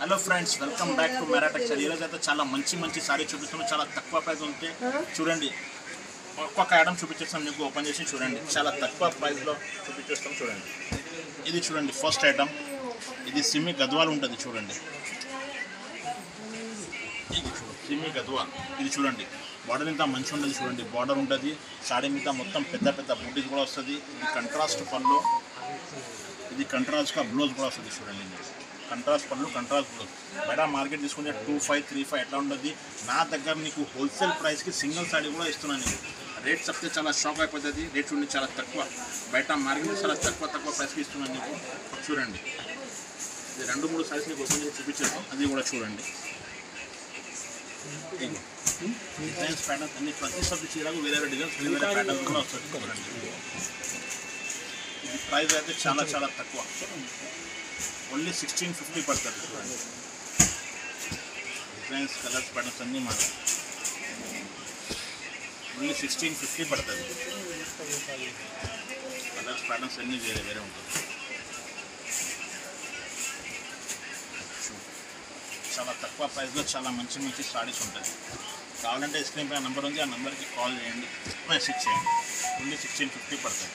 Hello friends, welcome back to Mera textile. ఈరోజు అయితే చాలా మంచి సారీ చూపిస్తున్నాం. చాలా తక్కువ ప్రైస్ ఉంటే చూడండి. ఒక్కొక్క ఐటమ్ చూపించేస్తాం మీకు. ఓపెన్ చేసి చూడండి. చాలా తక్కువ ప్రైస్లో చూపించేస్తాం. చూడండి, ఇది చూడండి ఫస్ట్ ఐటమ్. ఇది సిమి గద్వాల్ ఉంటుంది చూడండి. ఇది సిమి గద్వాల్. ఇది చూడండి, బార్డర్ ఇంత మంచి ఉంటుంది చూడండి. బార్డర్ ఉంటుంది, సాడీ మీద మొత్తం పెద్ద బూటీస్ కూడా వస్తుంది. ఇది కంట్రాస్ట్ పళ్ళు, ఇది కంట్రాస్ట్గా బ్లౌజ్ కూడా వస్తుంది చూడండి. కంట్రాస్ట్ పళ్ళు, కంట్రాస్ట్ బ్లౌజ్. బయట మార్కెట్ తీసుకుంటే 2500, 3500 ఎట్లా ఉంటుంది. నా దగ్గర నీకు హోల్సేల్ ప్రైస్కి సింగిల్ సాడీ కూడా ఇస్తున్నాను. నీకు రేట్ చెప్తే చాలా షాక్ అయిపోతుంది. రేట్ చూడండి, చాలా తక్కువ. బయట మార్కెట్ చాలా తక్కువ ప్రైస్కి ఇస్తున్నాను నీకు. చూడండి, ఇది 2-3 సారీస్ నీకు ఓపెన్ చేసి చూపించాను. అది కూడా చూడండి. డిజైన్స్ ప్యాటర్న్స్ అన్ని ప్రతి సబ్జెక్ట్ చీరకు వేరే డిజైన్స్, వేరే ప్యాటర్న్స్ కూడా వస్తుంది చూడండి. ఇది ప్రైస్ అయితే చాలా తక్కువ. ఓన్లీ 1650 పడుతుంది చూడండి. డిజైన్స్, కలర్స్, ప్యాటర్న్స్ అన్నీ మాట ఓన్లీ 1650 పడుతుంది. కలర్స్, ప్యాటర్న్స్ అన్నీ వేరే ఉంటుంది. చాలా తక్కువ ప్రైస్లో చాలా మంచి సారీస్ ఉంటుంది. కావాలంటే స్క్రీన్ పైన నెంబర్ ఉంది, ఆ నెంబర్కి కాల్ చేయండి, మెసేజ్ చేయండి. ఓన్లీ 1650 పడుతుంది.